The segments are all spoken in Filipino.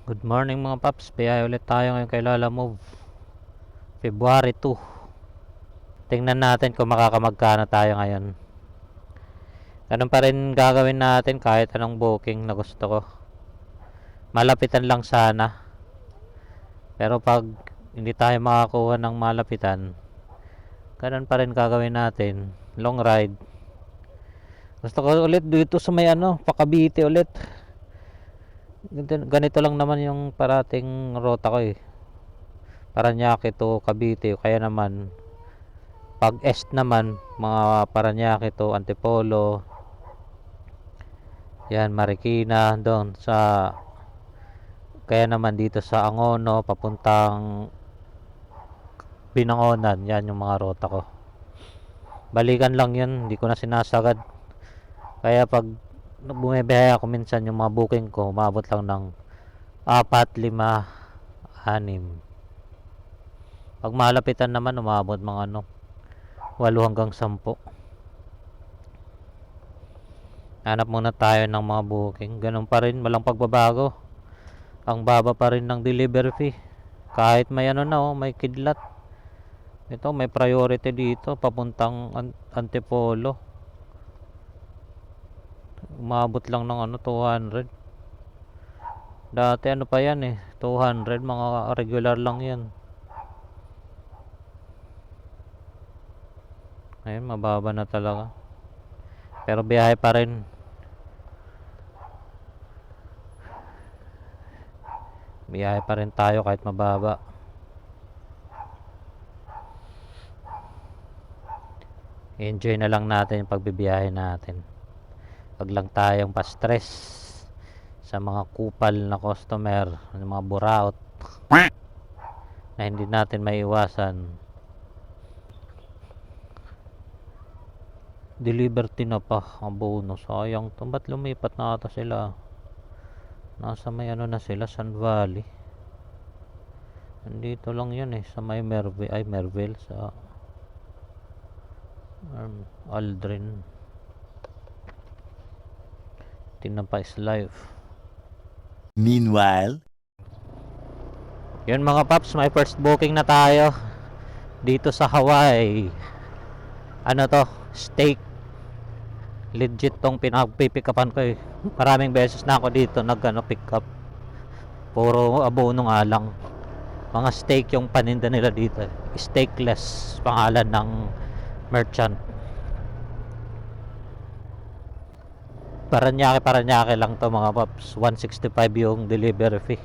Good morning mga paps, biyahe ulit tayo ngayon kay Lala Move. February 2. Tingnan natin kung makakamagkano tayo ngayon. Ganun pa rin gagawin natin kahit anong booking na gusto ko. Malapitan lang sana. Pero pag hindi tayo makakuha ng malapitan, ganun pa rin gagawin natin. Long ride. Gusto ko ulit dito sa may Pakabiti ulit. Ganito lang naman yung parating rota ko eh. Paranaque to Cavite, kaya naman pag est naman mga Paranaque to Antipolo, yan Marikina doon sa, kaya naman dito sa Angono papuntang Binangonan, yan yung mga rota ko. Balikan lang yun, hindi ko na sinasagad. Kaya pag bumibiyahe ako minsan, yung mga booking ko umabot lang ng 4, 5, 6. Pag malapitan naman umabot mga 8 hanggang 10. Hanap muna tayo ng mga booking. Ganun pa rin, walang pagbabago. Ang baba pa rin ng delivery fee. Kahit may may kidlat. Ito, may priority dito, papuntang Antipolo. Umabot lang ng 200. Dati pa yan 200, mga regular lang yan. Ayun, mababa na talaga. Pero biyahe pa rin. Biyahe pa rin tayo kahit mababa. Enjoy na lang natin yung pagbibiyahe natin. Wag lang tayong pa-stress sa mga kupal na customer, ng mga buraot na hindi natin maiwasan. Delivery na pa ang bonus. Sayang to, ba't lumipat na ata sila? Nasa may na sila, Sun Valley. Nandito lang yun sa may Merville sa Aldrin. Tingnan pa is live. Meanwhile, Yun mga paps, may first booking na tayo dito sa Hawaii. Steak. Legit tong pinagpipikapan ko Maraming beses na ako dito pick up. Puro abono nga lang. Mga steak yung paninda nila dito. Steakless pangalan ng merchant. Paranaque lang to mga paps. 165 yung delivery fee.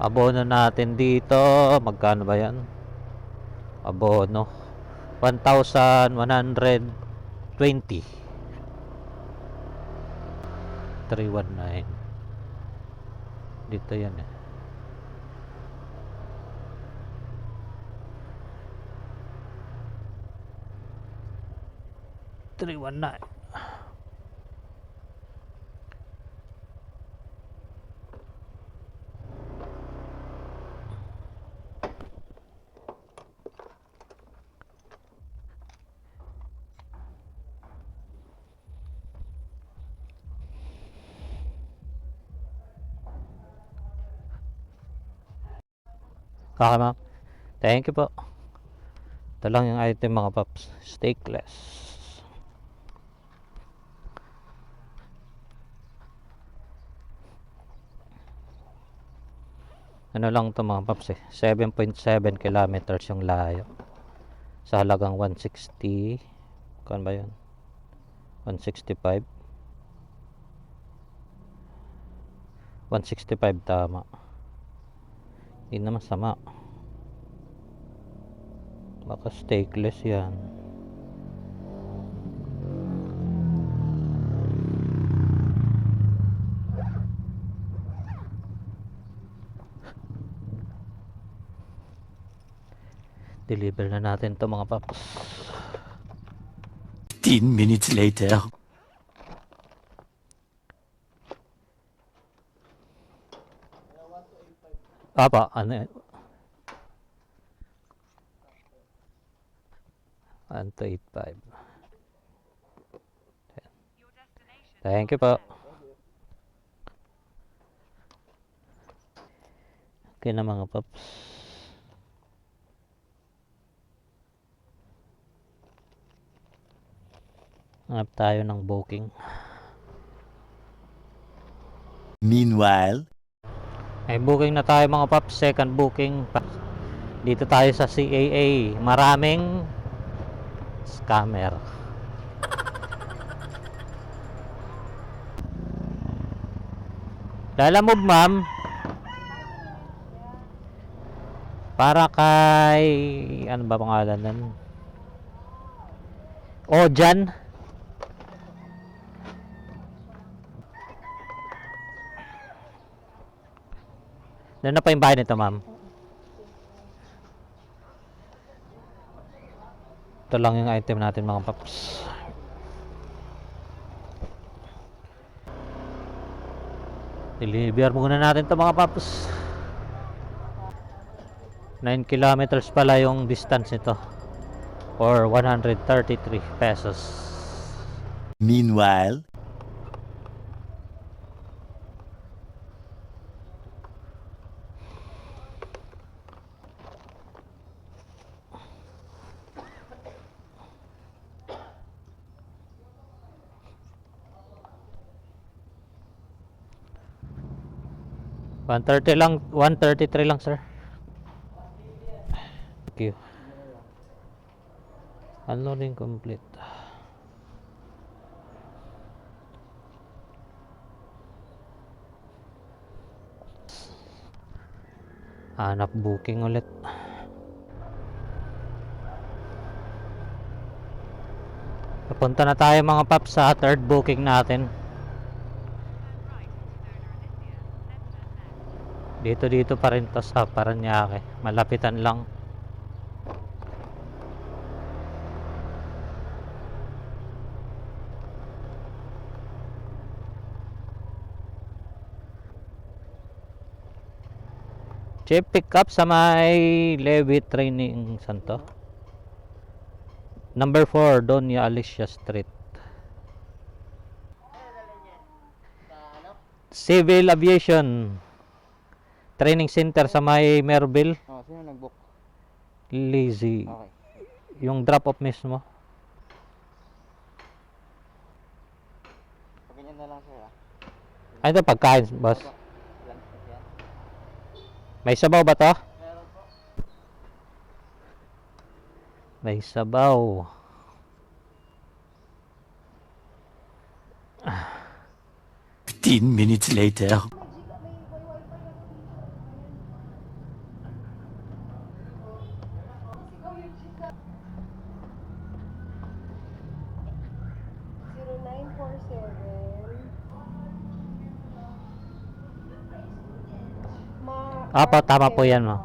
Abono natin dito, magkano ba yan? Abono 1,120. 319 dito yan 319. Okay ma'am, thank you po. Ito lang yung item mga paps, steakless. Lang to mga paps 7.7 kilometers yung layo sa halagang 160. Kan ba yun? 165. 165 tama. Hindi naman sama. Baka steakless yan. Deliver na natin to mga paps. 15 minutes later. Apa, 1285. Thank you po. Okay na mga paps. Hanap tayo ng booking. Meanwhile, May booking na tayo mga paps. Second booking. Dito tayo sa CAA. Maraming scammer. Lalamove ma'am. Para kay ano ba pangalan nun? Ojan. Doon na pa yung bahay nito ma'am. Ito lang yung item natin mga paps. Deliver muna natin to mga paps. 9 kilometers pala yung distance nito. Or 133 pesos. meanwhile, 130 lang, 133 lang sir. Thank you. Unloading complete. Hanap booking ulit. Papunta na tayo mga paps sa third booking natin. Dito pa rin to sa Paranaque. Malapitan lang. Chip pick up sa may Levi Training Santo. Number 4, Doña Alicia Street. Civil Aviation Training Center sa may Merville. Oh, sino nag-book? Lazy. Okay. Yung drop off mismo. Pagganyan na lang sir ah. Ay, ito pagkain, boss. Lunch na yan. May sabaw ba to? Meron po. May sabaw. 15 minutes later. Apo, tama po yan mo.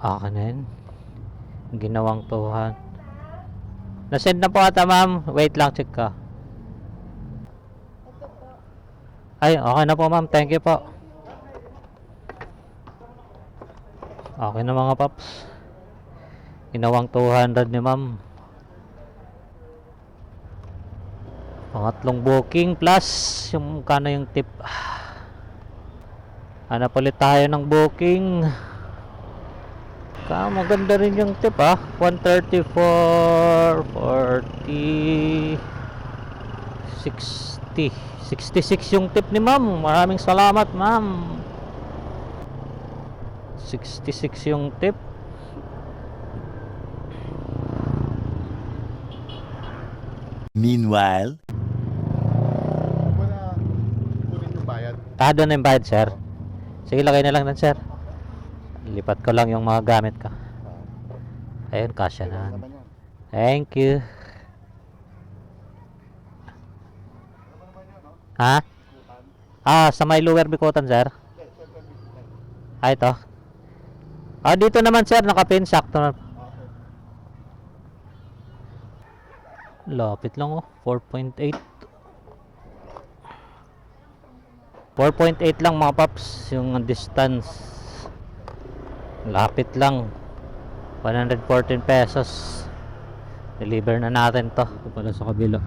Akin na yun. Ginawang tuhan. Nasend na po ata ma'am. Wait lang, check ka. Ay, okay na po ma'am. Thank you po. Okay na mga paps. Ginawang 200 ni ma'am. Pangatlong booking plus yung kano yung tip. Hanap ulit tayo ng booking. Maganda rin yung tip 134, 40, 60, 66 yung tip ni ma'am. Maraming salamat ma'am. 66 yung tip. Meanwhile, Wala kunin yung bayad. Doon na yung bayad sir. Sige, lagay na lang nun sir. Lipat ko lang yung mga gamit ka. Ayun, kasya na. Laban yan. Thank you. Ha? Sa may Lower Bikutan sir. Ito. Dito naman sir, nakapin, sakto na. Lapit lang 4.8. 4.8 lang mga paps yung distance. Lapit lang. 114 pesos. Deliver na natin to. Ito pala sa kabila.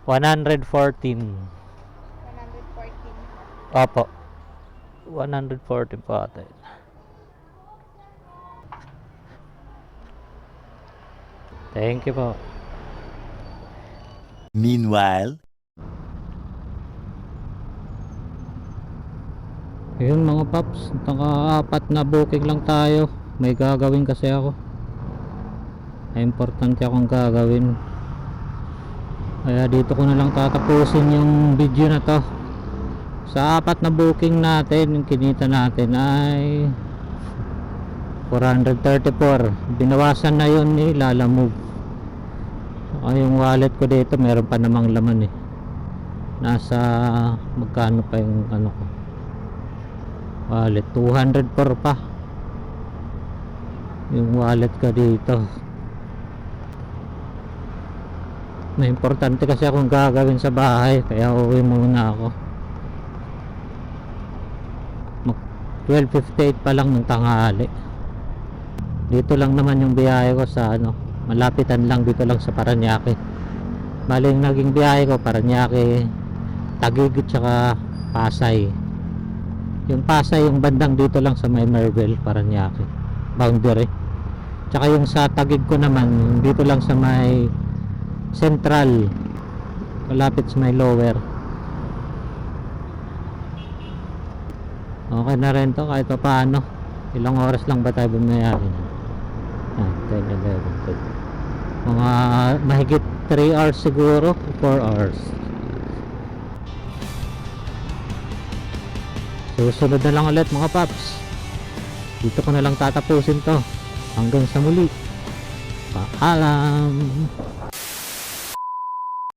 $114. 114. Opo. 114 po ata. Thank you po. Meanwhile, Ayun mga paps, naka-apat na booking lang tayo. May gagawin kasi ako. Ay importante akong gagawin. Kaya dito ko na lang tatapusin yung video na to. Sa apat na booking natin, yung kinita natin ay 434. Binawasan na yun ni Lala Move. Saka yung wallet ko dito, meron pa namang laman eh. Nasa magkano pa yung ano ko. Wallet 204 pa yung wallet ko dito. May importante kasi akong gagawin sa bahay, kaya uuwi muna ako. 12:58 pa lang ng tanghali. Dito lang naman yung biyahe ko sa ano, malapitan lang dito lang sa Parañaque. Bali yung naging biyahe ko Parañaque, Taguig at saka Pasay. Yung Pasay yung bandang dito lang sa may Merville, Parañaque boundary. Tsaka yung sa Taguig ko naman dito lang sa may Central, malapit sa may Lower. Okay na rin to kahit pa paano. Ilang oras lang ba tayo bumayari? 10, 11, 12. Mga mahigit 3 hours siguro, 4 hours. Susunod na lang ulit mga paps. Dito ko na lang tatapusin to. Hanggang sa muli. Paalam.